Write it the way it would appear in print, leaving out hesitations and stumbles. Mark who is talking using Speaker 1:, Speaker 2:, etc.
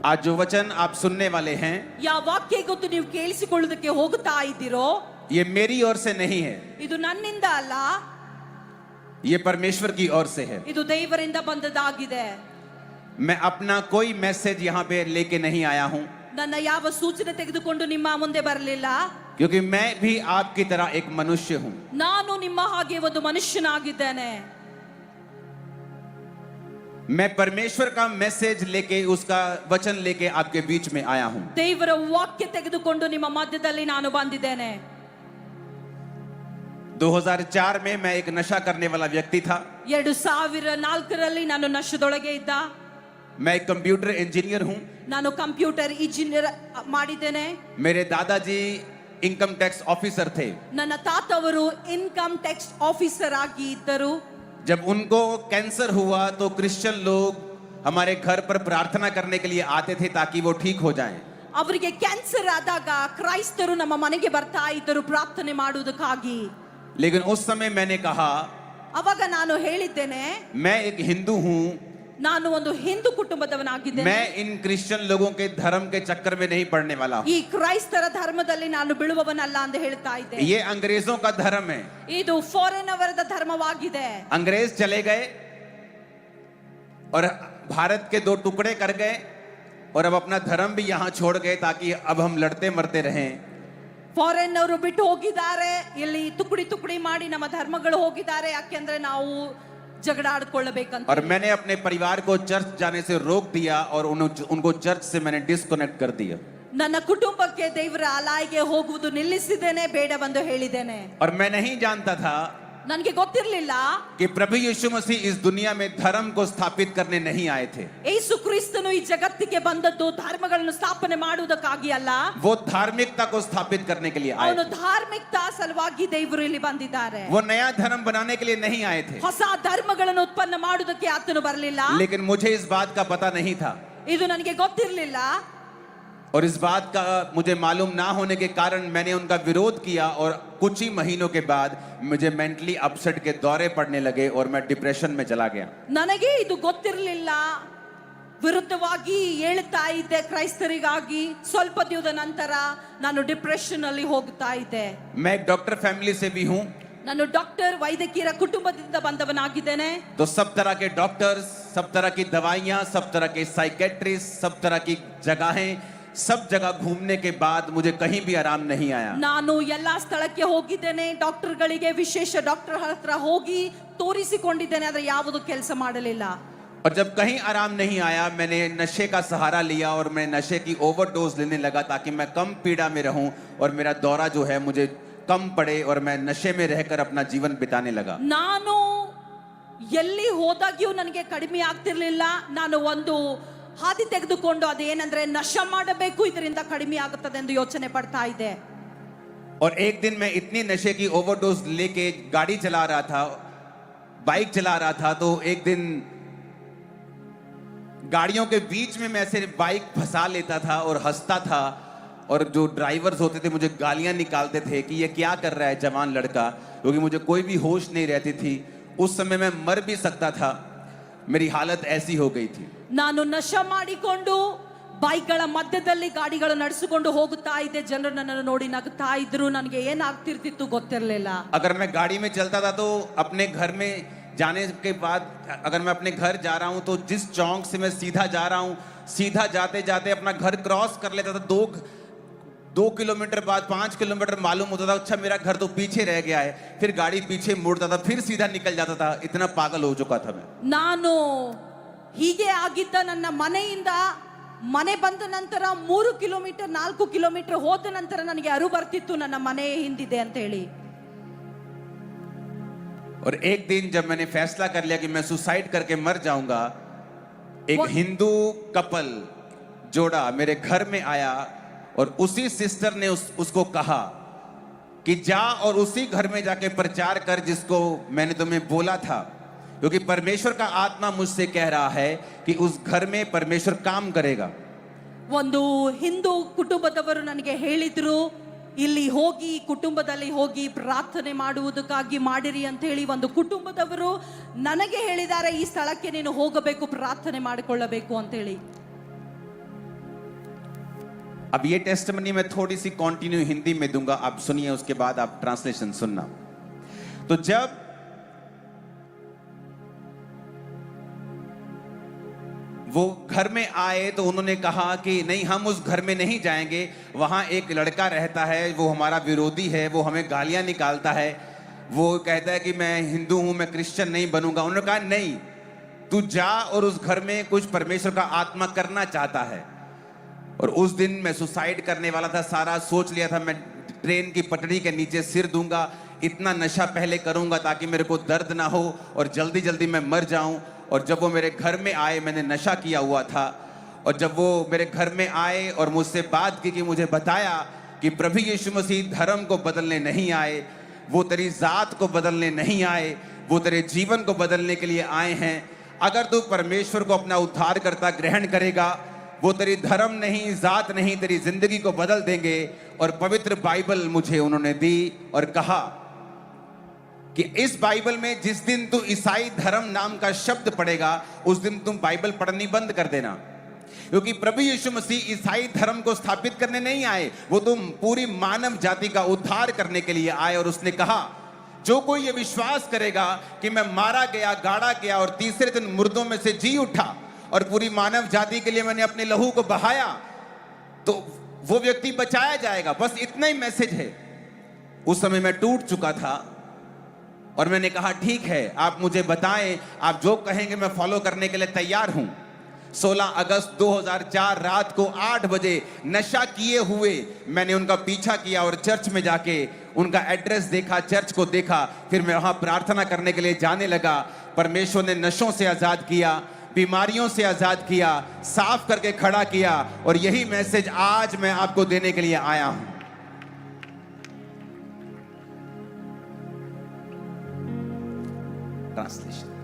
Speaker 1: आज जो वचन आप सुनने वाले हैं
Speaker 2: ಯಾವ ವಾಕ್ಯ ಗೊತ್ತು ನೀವು ಕೇಳಿಸಿಕೊಳ್ಳುವುದಕ್ಕೆ ಹೋಗುತ್ತಾ ಇದ್ದೀರೋ
Speaker 1: ये मेरी ओर से नहीं है,
Speaker 2: ಇದು ನನ್ನಿಂದ ಅಲ್ಲ,
Speaker 1: ये परमेश्वर की ओर से है।
Speaker 2: ಇದು ದೇವರಿಂದ ಬಂದದ್ದಾಗಿದೆ.
Speaker 1: मैं अपना कोई मैसेज यहाँ पे लेके नहीं आया हूँ,
Speaker 2: ನನ್ನ ಯಾವ ಸೂಚನೆ ತೆಗೆದುಕೊಂಡು ನಿಮ್ಮ ಮುಂದೆ ಬರಲಿಲ್ಲ.
Speaker 1: क्योंकि मैं भी आपकी तरह एक मनुष्य हूँ।
Speaker 2: ನಾನು ನಿಮ್ಮ ಹಾಗೆ ಒಂದು ಮನುಷ್ಯನಾಗಿದ್ದೇನೆ.
Speaker 1: मैं परमेश्वर का मैसेज लेके, उसका वचन लेके आपके बीच में आया हूँ।
Speaker 2: ದೇವರ ವಾಕ್ಯ ತೆಗೆದುಕೊಂಡು ನಿಮ್ಮ ಮಧ್ಯದಲ್ಲಿ ನಾನು ಬಂದಿದ್ದೇನೆ.
Speaker 1: 2004 में मैं एक नशा करने वाला व्यक्ति था।
Speaker 2: 2004ರಲ್ಲಿ ನಾನು ನಶೆದೊಳಗೆ ಇದ್ದ.
Speaker 1: मैं एक कंप्यूटर इंजीनियर हूँ।
Speaker 2: ನಾನು ಕಂಪ್ಯೂಟರ್ ಇಂಜಿನಿಯರ್ ಮಾಡಿದ್ದೇನೆ.
Speaker 1: मेरे दादाजी इनकम टैक्स ऑफिसर थे।
Speaker 2: ನನ್ನ ತಾತವರು ಇನ್ಕಮ್ ಟ್ಯಾಕ್ಸ್ ಆಫೀಸರ್ ಆಗಿ ಇದ್ದರು.
Speaker 1: जब उनको कैंसर हुआ तो क्रिश्चियन लोग हमारे घर पर प्रार्थना करने के लिए आते थे ताकि वो ठीक हो जाएं।
Speaker 2: ಅವರಿಗೆ ಕ್ಯಾನ್ಸರ್ ಆದಾಗ ಕ್ರೈಸ್ತರು ನಮ್ಮ ಮನೆಗೆ ಬರ್ತಾ ಇದ್ದರು ಪ್ರಾರ್ಥನೆ ಮಾಡುವುದಕ್ಕಾಗಿ.
Speaker 1: लेकिन उस समय मैंने कहा,
Speaker 2: ಅವಾಗ ನಾನು ಹೇಳಿದ್ದೇನೆ,
Speaker 1: मैं एक हिंदू हूँ,
Speaker 2: ನಾನು ಒಂದು ಹಿಂದೂ ಕುಟುಂಬದವನಾಗಿದ್ದೇನೆ.
Speaker 1: मैं इन क्रिश्चियन लोगों के धर्म के चक्कर में नहीं पड़ने वाला हूँ।
Speaker 2: ಈ ಕ್ರೈಸ್ತರ ಧರ್ಮದಲ್ಲಿ ನಾನು ಬೀಳುವವನಲ್ಲ ಅಂತ ಹೇಳ್ತಾ ಇದ್ದೆ.
Speaker 1: ये अंग्रेजों का धर्म है।
Speaker 2: ಇದು ಫಾರಿನ್ ಅವರದ ಧರ್ಮವಾಗಿದೆ.
Speaker 1: अंग्रेज चले गए और भारत के 2 टुकड़े कर गए और अब अपना धर्म भी यहाँ छोड़ गए ताकि अब हम लड़ते मरते रहें।
Speaker 2: ಫಾರಿನ್ ಅವರು ಬಿಟ್ಟು ಹೋಗಿದ್ದಾರೆ, ಇಲ್ಲಿ ತುಕಡಿ ತುಕಡಿ ಮಾಡಿ ನಮ್ಮ ಧರ್ಮಗಳು ಹೋಗಿದ್ದಾರೆ, ಯಾಕೆಂದ್ರೆ ನಾವು ಜಗಳ ಆಡ್ಕೊಳ್ಳಬೇಕಂತ.
Speaker 1: और मैंने अपने परिवार को चर्च जाने से रोक दिया और उनको चर्च से मैंने डिस्कनेक्ट कर दिया।
Speaker 2: ನನ್ನ ಕುಟುಂಬಕ್ಕೆ ದೇವರ ಆಲಯಕ್ಕೆ ಹೋಗುವುದು ನಿಲ್ಲಿಸಿದ್ದೇನೆ, ಬೇಡವೆಂದು ಹೇಳಿದ್ದೇನೆ.
Speaker 1: और मैं नहीं जानता था
Speaker 2: ನನಗೆ ಗೊತ್ತಿರಲಿಲ್ಲ
Speaker 1: कि प्रभु यीशु मसीह इस दुनिया में धर्म को स्थापित करने नहीं आए थे।
Speaker 2: ಯೇಸು ಕ್ರಿಸ್ತನು ಈ ಜಗತ್ತಿಗೆ ಬಂದದ್ದು ಧರ್ಮಗಳನ್ನು ಸ್ಥಾಪನೆ ಮಾಡುವುದಕ್ಕಾಗಿ ಅಲ್ಲ,
Speaker 1: वो धार्मिकता को स्थापित करने के लिए आए
Speaker 2: ಅವನು
Speaker 1: थे।
Speaker 2: ಧಾರ್ಮಿಕತಾ ಸಲುವಾಗಿ ದೇವರು ಇಲ್ಲಿ ಬಂದಿದ್ದಾರೆ.
Speaker 1: वो नया धर्म बनाने के लिए नहीं आए थे।
Speaker 2: ಹೊಸ ಧರ್ಮಗಳನ್ನು ಉತ್ಪನ್ನ ಮಾಡುವುದಕ್ಕೆ ಆತನು ಬರಲಿಲ್ಲ.
Speaker 1: लेकिन मुझे इस बात का पता नहीं था,
Speaker 2: ಇದು ನನಗೆ ಗೊತ್ತಿರಲಿಲ್ಲ.
Speaker 1: और इस बात का मुझे मालूम ना होने के कारण मैंने उनका विरोध किया और कुछ ही महीनों के बाद मुझे मेंटली अपसेट के दौरे पड़ने लगे और मैं डिप्रेशन में चला गया।
Speaker 2: ನನಗೆ ಇದು ಗೊತ್ತಿರಲಿಲ್ಲ, ವಿರುದ್ಧವಾಗಿ ಹೇಳ್ತಾ ಇದ್ದೆ ಕ್ರೈಸ್ತರಿಗಾಗಿ. ಸ್ವಲ್ಪ ದಿನದ ನಂತರ ನಾನು ಡಿಪ್ರೆಷನ್ ಅಲ್ಲಿ ಹೋಗ್ತಾ ಇದ್ದೆ.
Speaker 1: मैं एक डॉक्टर फैमिली से भी हूँ,
Speaker 2: ನಾನು ಡಾಕ್ಟರ್ ವೈದ್ಯಕೀಯ ಕುಟುಂಬದಿಂದ ಬಂದವನಾಗಿದ್ದೇನೆ.
Speaker 1: तो सब तरह के डॉक्टर्स, सब तरह की दवाइयाँ, सब तरह के साइकेट्रिस्ट, सब तरह की जगहें, सब जगह घूमने के बाद मुझे कहीं भी आराम नहीं आया।
Speaker 2: ನಾನು ಎಲ್ಲಾ ಸ್ಥಳಕ್ಕೆ ಹೋಗಿದ್ದೇನೆ, ಡಾಕ್ಟರ್ಗಳಿಗೆ ವಿಶೇಷ ಡಾಕ್ಟರ್ ಹತ್ರ ಹೋಗಿ ತೋರಿಸಿಕೊಂಡಿದ್ದೇನೆ, ಆದ್ರೆ ಯಾವುದು ಕೆಲಸ ಮಾಡಲಿಲ್ಲ.
Speaker 1: और जब कहीं आराम नहीं आया मैंने नशे का सहारा लिया और मैं नशे की ओवरडोज लेने लगा ताकि मैं कम पीड़ा में रहूं और मेरा दौरा जो है मुझे कम पड़े और मैं नशे में रहकर अपना जीवन बिताने लगा।
Speaker 2: ನಾನು ಎಲ್ಲಿ ಹೋದಾಗ್ಯೂ ನನಗೆ ಕಡಿಮೆ ಆಗ್ತಿರ್ಲಿಲ್ಲ. ನಾನು ಒಂದು ಹಾದಿ ತೆಗೆದುಕೊಂಡು ಅದೇನಂದ್ರೆ ನಶ ಮಾಡಬೇಕು, ಇದರಿಂದ ಕಡಿಮೆ ಆಗುತ್ತದೆ ಎಂದು ಯೋಚನೆ ಪಡ್ತಾ ಇದ್ದೆ.
Speaker 1: और एक दिन मैं इतनी नशे की ओवरडोज लेके गाड़ी चला रहा था, बाइक चला रहा था, तो एक दिन गाड़ियों के बीच में मैं ऐसे बाइक फंसा लेता था और हंसता था और जो ड्राइवर्स होते थे मुझे गालियां निकालते थे कि ये क्या कर रहा है जवान लड़का, क्योंकि मुझे कोई भी होश नहीं रहती थी। उस समय मैं मर भी सकता था, मेरी हालत ऐसी हो गई थी।
Speaker 2: ನಾನು ನಶ ಮಾಡಿಕೊಂಡು ಬೈಕ್ಗಳ ಮಧ್ಯದಲ್ಲಿ ಗಾಡಿಗಳು ನಡೆಸಿಕೊಂಡು ಹೋಗುತ್ತಾ ಇದ್ದೆ. ಜನರು ನನ್ನನ್ನು ನೋಡಿ ನಗುತ್ತಾ ಇದ್ರು, ನನಗೆ ಏನಾಗ್ತಿರ್ತಿತ್ತು ಗೊತ್ತಿರಲಿಲ್ಲ.
Speaker 1: अगर मैं गाड़ी में चलता था तो अपने घर में जाने के बाद अगर मैं अपने घर जा रहा हूं तो जिस चौक से मैं सीधा जा रहा हूं, सीधा जाते जाते अपना घर क्रॉस कर लेता था। 2 किलोमीटर बाद 5 किलोमीटर मालूम होता था अच्छा मेरा घर तो पीछे रह गया है, फिर गाड़ी पीछे मुड़ता था, फिर सीधा निकल जाता था। इतना पागल हो चुका था मैं।
Speaker 2: ನಾನು ಹೀಗೆ ಆಗಿದ್ದ. ನನ್ನ ಮನೆಯಿಂದ ಮನೆ ಬಂದ ನಂತರ 3 ಕಿಲೋಮೀಟರ್ 4 ಕಿಲೋಮೀಟರ್ ಹೋದ ನಂತರ ನನಗೆ ಅರಿವು ಬರ್ತಿತ್ತು ನನ್ನ ಮನೆ ಹಿಂದಿದೆ ಅಂತ ಹೇಳಿ.
Speaker 1: और एक दिन जब मैंने फैसला कर लिया कि मैं सुसाइड करके मर जाऊंगा, एक हिंदू कपल जोड़ा मेरे घर में आया और उसी सिस्टर ने उसको कहा कि जा और उसी घर में जाके प्रचार कर जिसको मैंने तुम्हें बोला था, क्योंकि परमेश्वर का आत्मा मुझसे कह रहा है कि उस घर में परमेश्वर काम करेगा।
Speaker 2: ಒಂದು ಹಿಂದೂ ಕುಟುಂಬದವರು ನನಗೆ ಹೇಳಿದ್ರು, ಇಲ್ಲಿ ಹೋಗಿ ಕುಟುಂಬದಲ್ಲಿ ಹೋಗಿ ಪ್ರಾರ್ಥನೆ ಮಾಡುವುದಕ್ಕಾಗಿ ಮಾಡಿರಿ ಅಂತ ಹೇಳಿ ಒಂದು ಕುಟುಂಬದವರು ನನಗೆ ಹೇಳಿದ್ದಾರೆ, ಈ ಸ್ಥಳಕ್ಕೆ ನೀನು ಹೋಗಬೇಕು, ಪ್ರಾರ್ಥನೆ ಮಾಡಿಕೊಳ್ಳಬೇಕು ಅಂತ ಹೇಳಿ.
Speaker 1: अब ये टेस्टिमनी मैं थोड़ी सी कंटिन्यू हिंदी में दूंगा, आप सुनिए, उसके बाद आप ट्रांसलेशन सुनना। तो जब वो घर में आए तो उन्होंने कहा कि नहीं, हम उस घर में नहीं जाएंगे, वहां एक लड़का रहता है, वो हमारा विरोधी है, वो हमें गालियां निकालता है, वो कहता है कि मैं हिंदू हूं, मैं क्रिश्चियन नहीं बनूंगा। उन्होंने कहा नहीं, तू जा और उस घर में कुछ परमेश्वर का आत्मा करना चाहता है। और उस दिन मैं सुसाइड करने वाला था, सारा सोच लिया था, मैं ट्रेन की पटरी के नीचे सिर दूंगा, इतना नशा पहले करूंगा ताकि मेरे को दर्द ना हो और जल्दी जल्दी मैं मर जाऊं। और जब वो मेरे घर में आए, मैंने नशा किया हुआ था, और जब वो मेरे घर में आए और मुझसे बात की कि मुझे बताया कि प्रभु यीशु मसीह धर्म को बदलने नहीं आए, वो तेरी जात को बदलने नहीं आए, वो तेरे जीवन को बदलने के लिए आए हैं। अगर तू परमेश्वर को अपना उद्धारकर्ता ग्रहण करेगा, वो तेरी धर्म नहीं, जात नहीं, तेरी जिंदगी को बदल देंगे। और पवित्र बाइबल मुझे उन्होंने दी और कहा कि इस बाइबल में जिस दिन तू ईसाई धर्म नाम का शब्द पढ़ेगा, उस दिन तुम बाइबल पढ़नी बंद कर देना, क्योंकि प्रभु यीशु मसीह ईसाई धर्म को स्थापित करने नहीं आए, वो तुम पूरी मानव जाति का उद्धार करने के लिए आए। और उसने कहा, जो कोई ये विश्वास करेगा कि मैं मारा गया, गाड़ा गया और तीसरे दिन मुर्दों में से जी उठा और पूरी मानव जाति के लिए मैंने अपने लहू को बहाया, तो वो व्यक्ति बचाया जाएगा। बस इतना ही मैसेज है। उस समय मैं टूट चुका था और मैंने कहा ठीक है, आप मुझे बताएं, आप जो कहेंगे मैं फॉलो करने के लिए तैयार हूं। 16 अगस्त 2004 रात को 8 बजे नशा किए हुए मैंने उनका पीछा किया और चर्च में जाके उनका एड्रेस देखा, चर्च को देखा, फिर मैं वहां प्रार्थना करने के लिए जाने लगा। परमेश्वर ने नशों से आजाद किया, बीमारियों से आजाद किया, साफ करके खड़ा किया, और यही मैसेज आज मैं आपको देने के लिए आया हूं। ट्रांसलेशन।